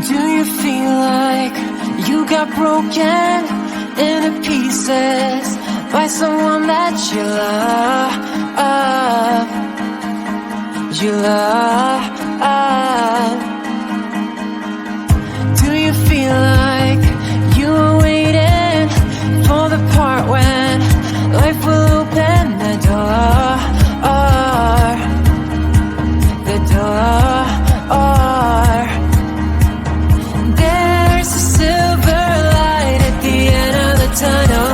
Do you feel like you got broken into pieces by someone that you love? You love. Do you feel like you were waiting for the part when life will open the door? The door. There's a silver light at the end of the tunnel.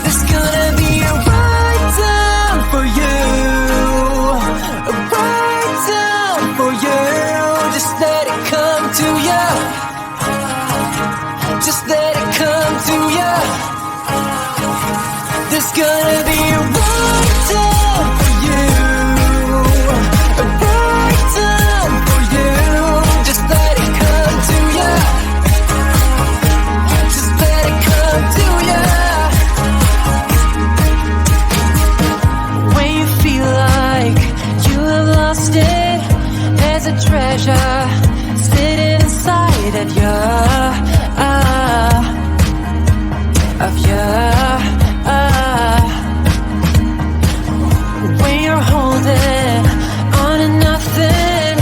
There's gonna be a right time for you, a right time for you. Just let it come to you. Just let it come to you. There's gonna be a right time for you, a right time for you. Just let it come to you. Just let it come to you. When you feel like you have lost it, there's a treasure sitting inside of you. When you're holding on to nothing,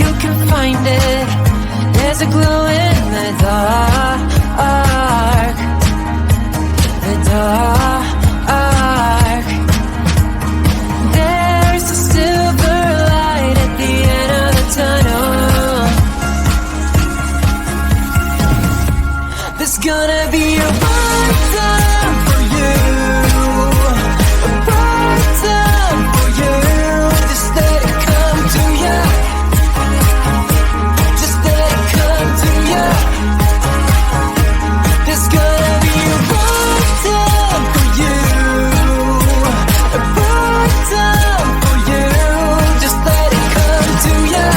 you can find it. There's a glow in the dark. The dark. There's a silver light at the end of the tunnel. There's gonna be a right time for you, a right time for you. Just let it come to you. Just let it come to you. There's gonna be a right time for you, a right time for you. Just let it come to you.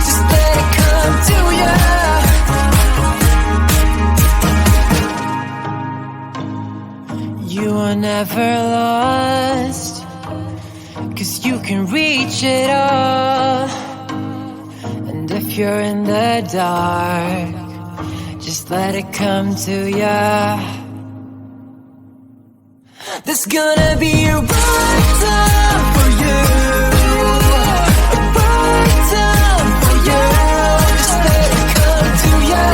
Just let it come to you. You are never lost, 'cause you can reach it all. And if you're in the dark, just let it come to ya. There's gonna be a right time for you, a right time for you. Just let it come to ya.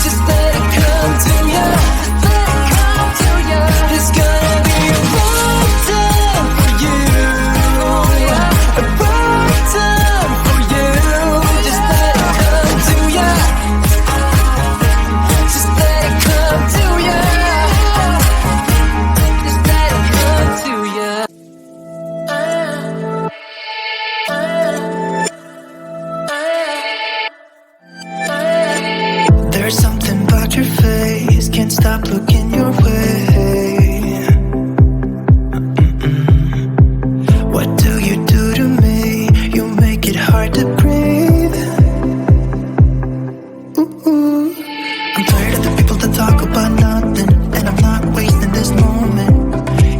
Just let it come to ya. There's gonna be a right time for you, a right time for you. Just let it come to ya. Just let it come to ya. Just let it come to ya. There's something about your face, can't stop looking your way. What do you do to me? You make it hard to breathe. I'm tired of the people that talk about nothing, and I'm not wasting this moment.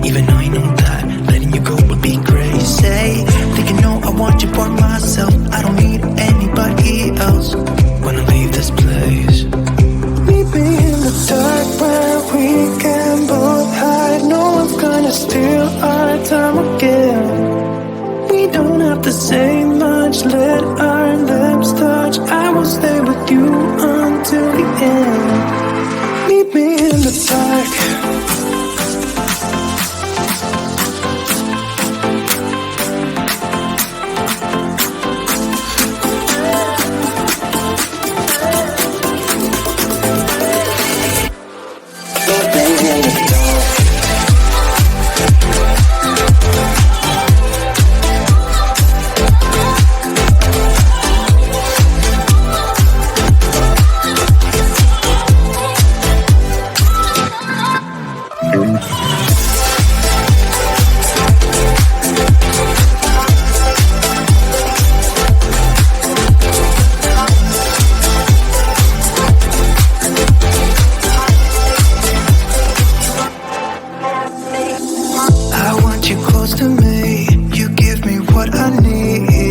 Even though I know that letting you go would be crazy. Thinking, no, I want you for myself. I don't need anybody else when I leave this place. Meet me in the dark where we can both hide. No one's gonna steal our time again. We don't have to say much, let our lips touch. I will stay with you until the end. Meet me in the dark. close to me. You give me what I need.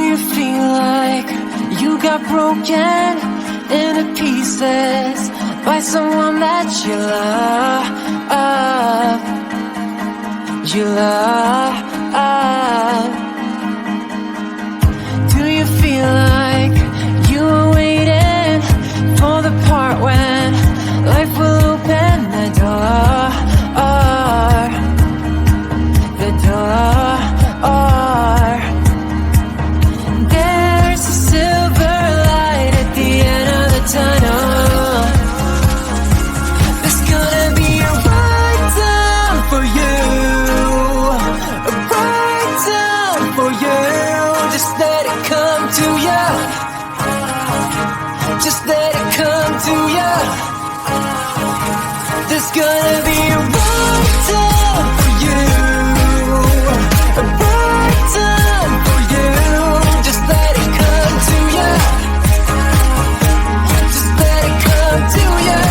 you feel like you got broken into pieces by someone that you love? You love. Do you feel like you are waiting for the part when life will open the door? The door. There's a silver light at the end of the tunnel. There's gonna be a right time for you. A right time for you. Just let it come to you. Just let it come to you. There's gonna be a right time for you. A right time for you. Just let it come to you. Just let it come to you.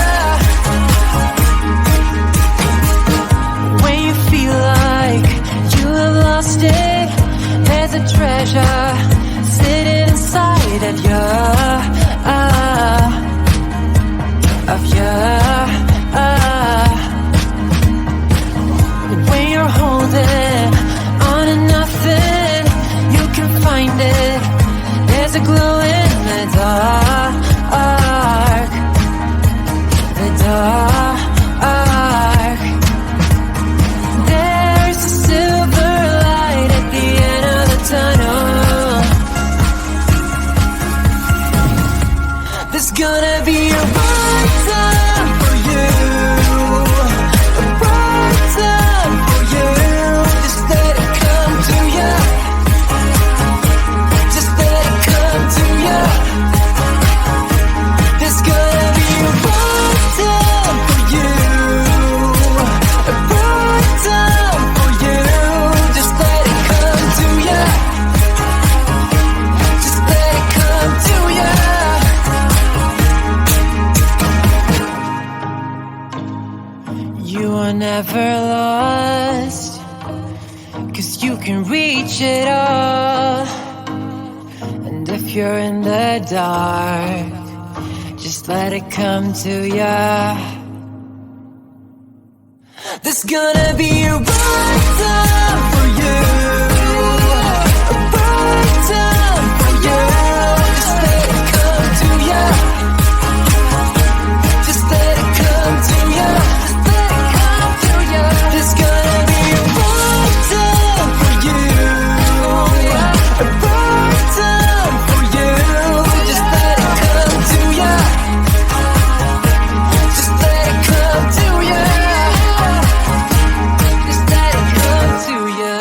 When you feel like you have lost it, there's a treasure sitting inside of you. When you're holding on to nothing, you can find it. There's a glow in the dark. The dark. There's a silver light at the end of the tunnel. There's gonna be a right time for you. A right time for you. Just let it come to you. Just let it come to you. There's gonna be a right time for you. A right time for you. Just let it come to you. Just let it come to you. You are never lost, 'cause you can reach it all. And if you're in the dark, just let it come to ya. There's gonna be a right time for you. A right time for you. Just let it come to ya. Just let it come to ya. There's gonna be a right time for you. A right time for you. Just let it come to ya. Just let it come to ya. Just let it come to ya.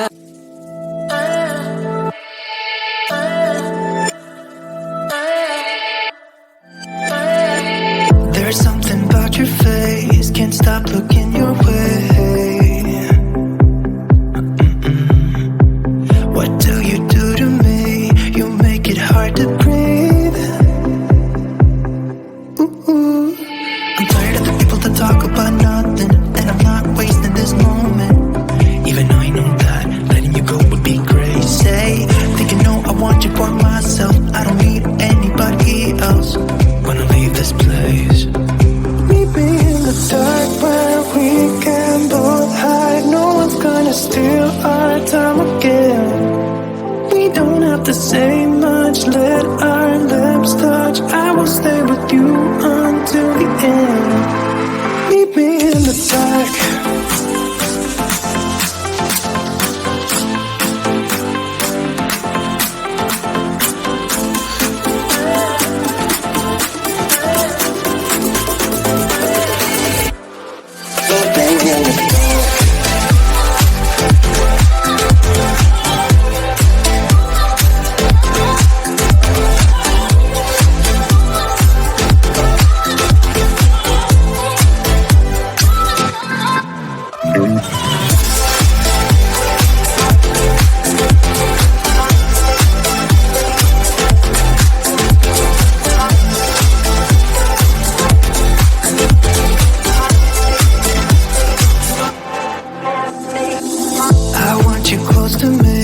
There's something about your face, can't stop looking your way. What do you do to me? You make it hard to breathe. I'm tired of the people that talk about nothing, and I'm not wasting this moment. Even though I know that letting you go would be crazy. Thinking, no, I want you for myself. I don't need anybody else when I leave this place. Meet me in the dark where we can both hide. No one's gonna steal our time again. We don't have to say much, let our lips touch. I will stay with you until the end. Meet me in the dark. close to me.